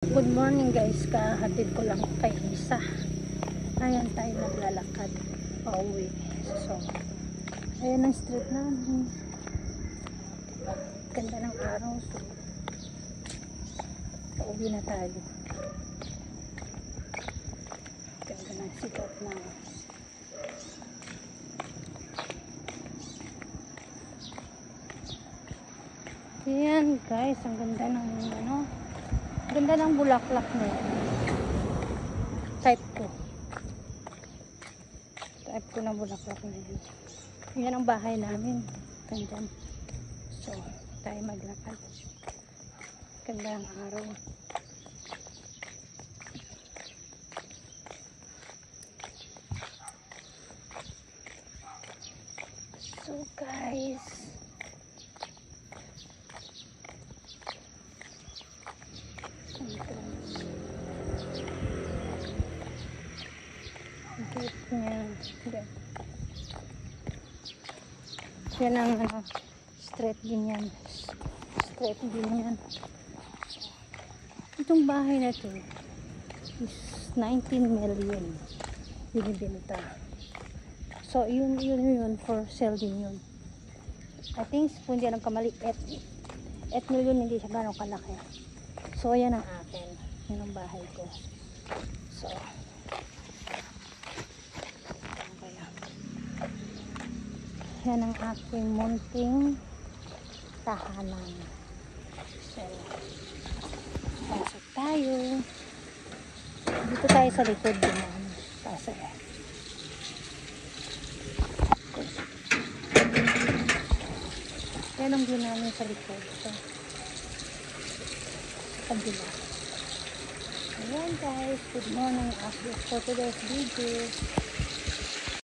Good morning guys, kahatid ko lang kay Isa. Ayan tayo naglalakad pauwi. So, ayan ang street namin. Ganda ng araw. So, pauwi na tayo. Ganda ng sikat na. Ayan guys, ang ganda ng ganda ng bulaklak na yan. Type ko ng bulaklak na yan. Yan ang bahay namin. Ganda. So, tayo maglakad. Ganda ang araw. So guys, gate niya. Yan ang street din yan. Street din yan. Itong bahay na to is 19 million binibenta. So yun for sale din yun. I think kung di lang kamali 8 million, hindi siya gano'ng kalaki. So yan ang akin. Yan ang bahay ko. So yan ang aking munting tahanan. So, pasok tayo. Dito tayo sa likod din. Pasok. Yan ang view namin sa likod. So, kabila. Ayan guys, good morning. Update for today's video.